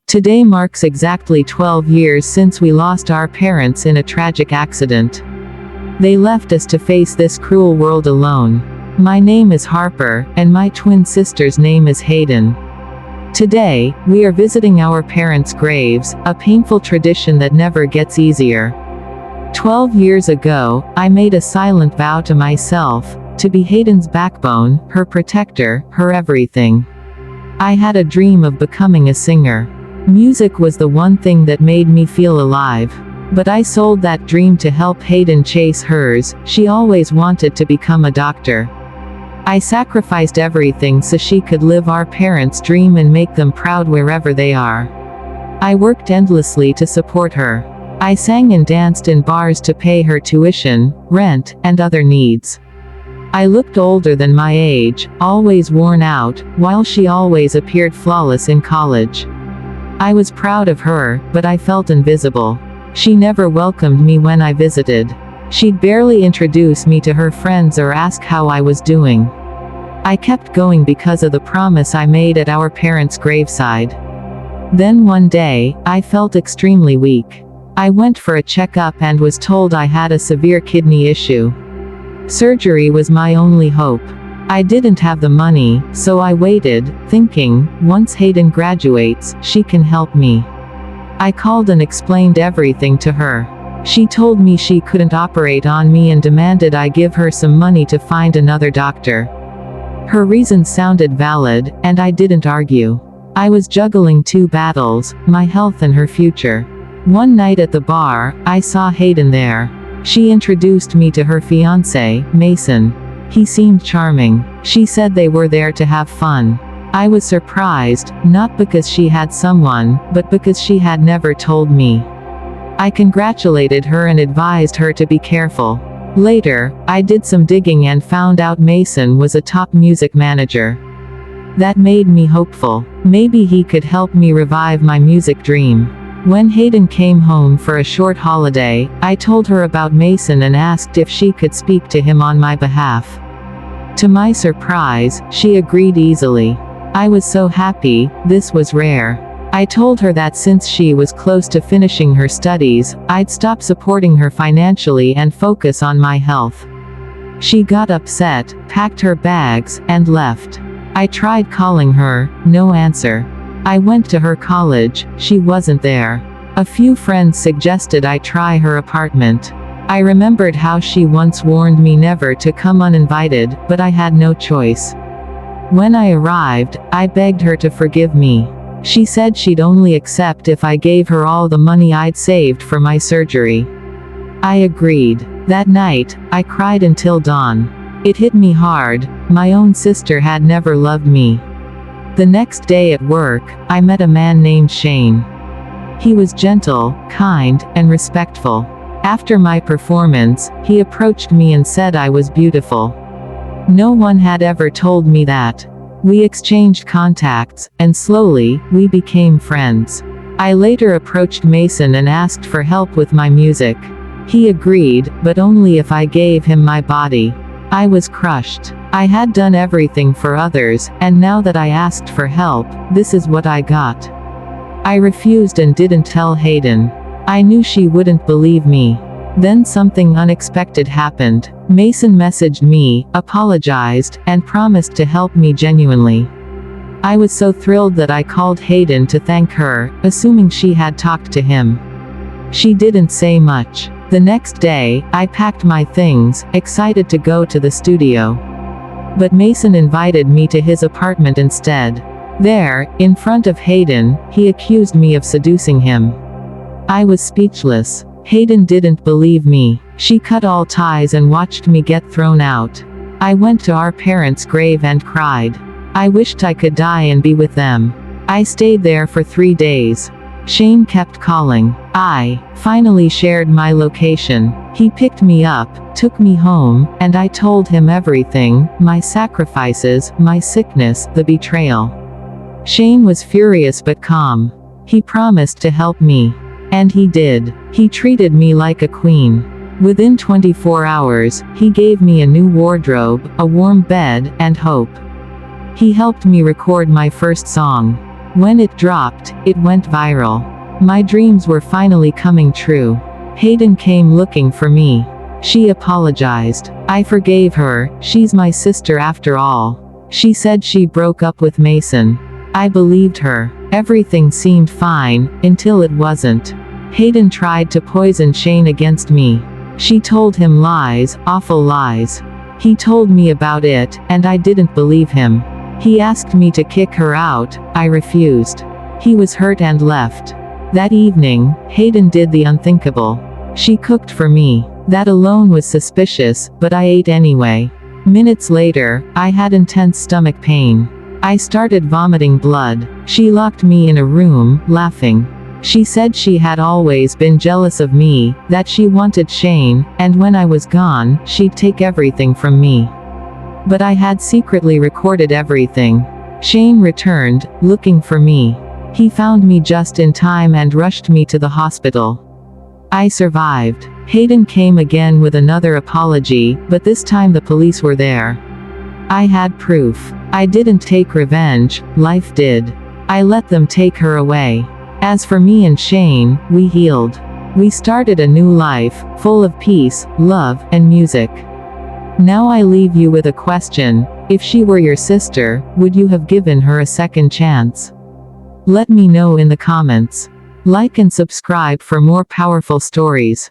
Today marks exactly 12 years since we lost our parents in a tragic accident. They left us to face this cruel world alone. My name is Harper, and my twin sister's name is Hayden. Today, we are visiting our parents' graves, a painful tradition that never gets easier. 12 years ago, I made a silent vow to myself, to be Hayden's backbone, her protector, her everything. I had a dream of becoming a singer. Music was the one thing that made me feel alive. But I sold that dream to help Hayden chase hers. She always wanted to become a doctor. I sacrificed everything so she could live our parents' dream and make them proud wherever they are. I worked endlessly to support her. I sang and danced in bars to pay her tuition, rent, and other needs. I looked older than my age, always worn out, while she always appeared flawless in college. I was proud of her, but I felt invisible. She never welcomed me when I visited. She'd barely introduce me to her friends or ask how I was doing. I kept going because of the promise I made at our parents' graveside. Then one day, I felt extremely weak. I went for a checkup and was told I had a severe kidney issue. Surgery was my only hope. I didn't have the money, so I waited, thinking, once Hayden graduates, she can help me. I called and explained everything to her. She told me she couldn't operate on me and demanded I give her some money to find another doctor. Her reasons sounded valid, and I didn't argue. I was juggling two battles, my health and her future. One night at the bar, I saw Hayden there. She introduced me to her fiancé, Mason. He seemed charming. She said they were there to have fun. I was surprised, not because she had someone, but because she had never told me. I congratulated her and advised her to be careful. Later, I did some digging and found out Mason was a top music manager. That made me hopeful. Maybe he could help me revive my music dream. When Hayden came home for a short holiday, I told her about Mason and asked if she could speak to him on my behalf. To my surprise, she agreed easily. I was so happy, this was rare. I told her that since she was close to finishing her studies, I'd stop supporting her financially and focus on my health. She got upset, packed her bags, and left. I tried calling her, no answer. I went to her college, she wasn't there. A few friends suggested I try her apartment. I remembered how she once warned me never to come uninvited, but I had no choice. When I arrived, I begged her to forgive me. She said she'd only accept if I gave her all the money I'd saved for my surgery. I agreed. That night, I cried until dawn. It hit me hard, my own sister had never loved me. The next day at work, I met a man named Shane. He was gentle, kind, and respectful. After my performance, he approached me and said I was beautiful. No one had ever told me that. We exchanged contacts, and slowly, we became friends. I later approached Mason and asked for help with my music. He agreed, but only if I gave him my body. I was crushed. I had done everything for others, and now that I asked for help, this is what I got. I refused and didn't tell Hayden. I knew she wouldn't believe me. Then something unexpected happened. Mason messaged me, apologized, and promised to help me genuinely. I was so thrilled that I called Hayden to thank her, assuming she had talked to him. She didn't say much. The next day, I packed my things, excited to go to the studio. But Mason invited me to his apartment instead. There, in front of Hayden, he accused me of seducing him. I was speechless. Hayden didn't believe me. She cut all ties and watched me get thrown out. I went to our parents' grave and cried. I wished I could die and be with them. I stayed there for 3 days. Shane kept calling. I finally shared my location. He picked me up, took me home, and I told him everything, my sacrifices, my sickness, the betrayal. Shane was furious but calm. He promised to help me. And he did. He treated me like a queen. Within 24 hours, he gave me a new wardrobe, a warm bed, and hope. He helped me record my first song. When it dropped, it went viral. My dreams were finally coming true. Hayden came looking for me. She apologized. I forgave her, she's my sister after all. She said she broke up with Mason. I believed her. Everything seemed fine, until it wasn't. Hayden tried to poison Shane against me. She told him lies, awful lies. He told me about it, and I didn't believe him. He asked me to kick her out, I refused. He was hurt and left. That evening, Hayden did the unthinkable. She cooked for me. That alone was suspicious, but I ate anyway. Minutes later, I had intense stomach pain. I started vomiting blood. She locked me in a room, laughing. She said she had always been jealous of me, that she wanted Shane, and when I was gone, she'd take everything from me. But I had secretly recorded everything. Shane returned, looking for me. He found me just in time and rushed me to the hospital. I survived. Hayden came again with another apology, but this time the police were there. I had proof. I didn't take revenge, life did. I let them take her away. As for me and Shane, we healed. We started a new life, full of peace, love, and music. Now I leave you with a question: if she were your sister, would you have given her a second chance? Let me know in the comments. Like and subscribe for more powerful stories.